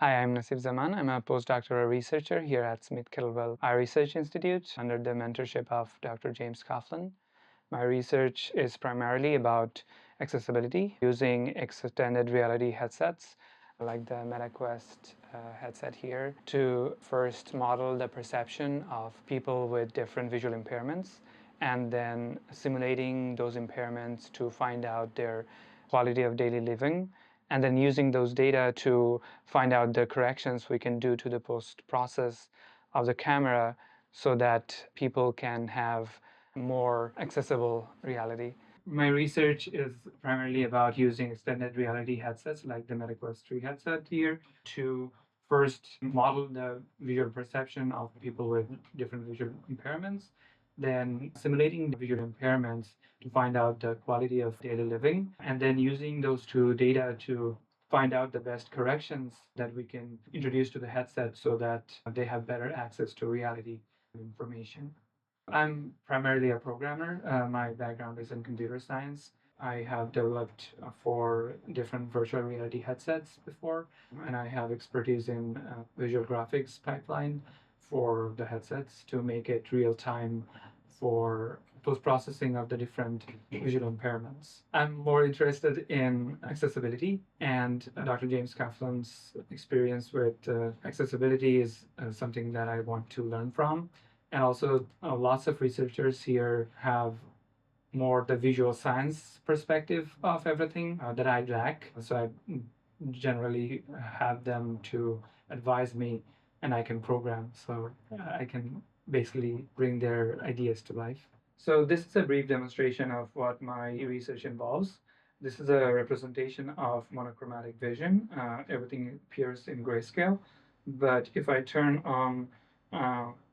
Hi, I'm Nasif Zaman. I'm a postdoctoral researcher here at Smith-Kettlewell Eye Research Institute under the mentorship of Dr. James Coughlin. My research is primarily about accessibility using extended reality headsets like the MetaQuest headset here to first model the perception of people with different visual impairments and then simulating those impairments to find out their quality of daily living, and then using those data to find out the corrections we can do to the post-process of the camera so that people can have more accessible reality. My research is primarily about using extended reality headsets like the MetaQuest 3 headset here to first model the visual perception of people with different visual impairments, then simulating the visual impairments to find out the quality of daily living, and then using those two data to find out the best corrections that we can introduce to the headset so that they have better access to reality information. I'm primarily a programmer. My background is in computer science. I have developed four different virtual reality headsets before, and I have expertise in visual graphics pipeline for the headsets to make it real time for post-processing of the different visual impairments. I'm more interested in accessibility, and Dr. James Coughlin's experience with accessibility is something that I want to learn from. And also, lots of researchers here have more the visual science perspective of everything that I lack. So I generally have them to advise me, and I can program. So I can basically bring their ideas to life. So this is a brief demonstration of what my research involves. This is a representation of monochromatic vision. Everything appears in grayscale. But if I turn on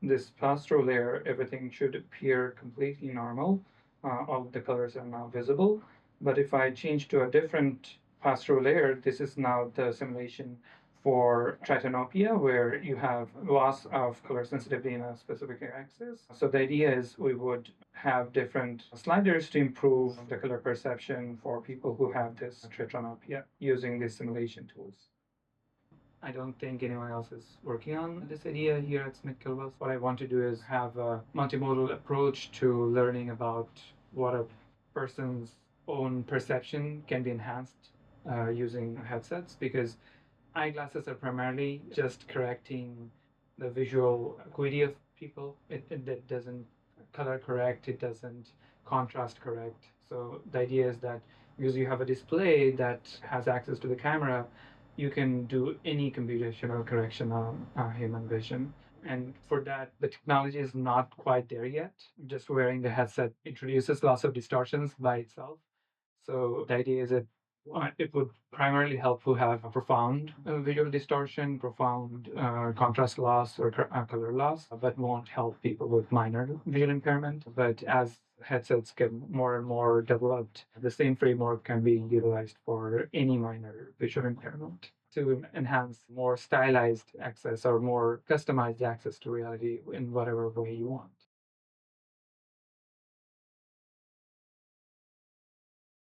this plastro layer, everything should appear completely normal. All the colors are now visible. But if I change to a different plastro layer, this is now the simulation for tritanopia, where you have loss of color sensitivity in a specific axis. So the idea is we would have different sliders to improve the color perception for people who have this tritanopia using these simulation tools. I don't think anyone else is working on this idea here at Smith-Kettlewell. What I want to do is have a multimodal approach to learning about what a person's own perception can be enhanced using headsets, because eyeglasses are primarily just correcting the visual acuity of people. It doesn't color correct, it doesn't contrast correct. So the idea is that because you have a display that has access to the camera, you can do any computational correction on human vision. And for that, the technology is not quite there yet. Just wearing the headset introduces lots of distortions by itself. So the idea is that it would primarily help who have a profound visual distortion, profound contrast loss or color loss, but won't help people with minor visual impairment. But as headsets get more and more developed, the same framework can be utilized for any minor visual impairment to enhance more stylized access or more customized access to reality in whatever way you want.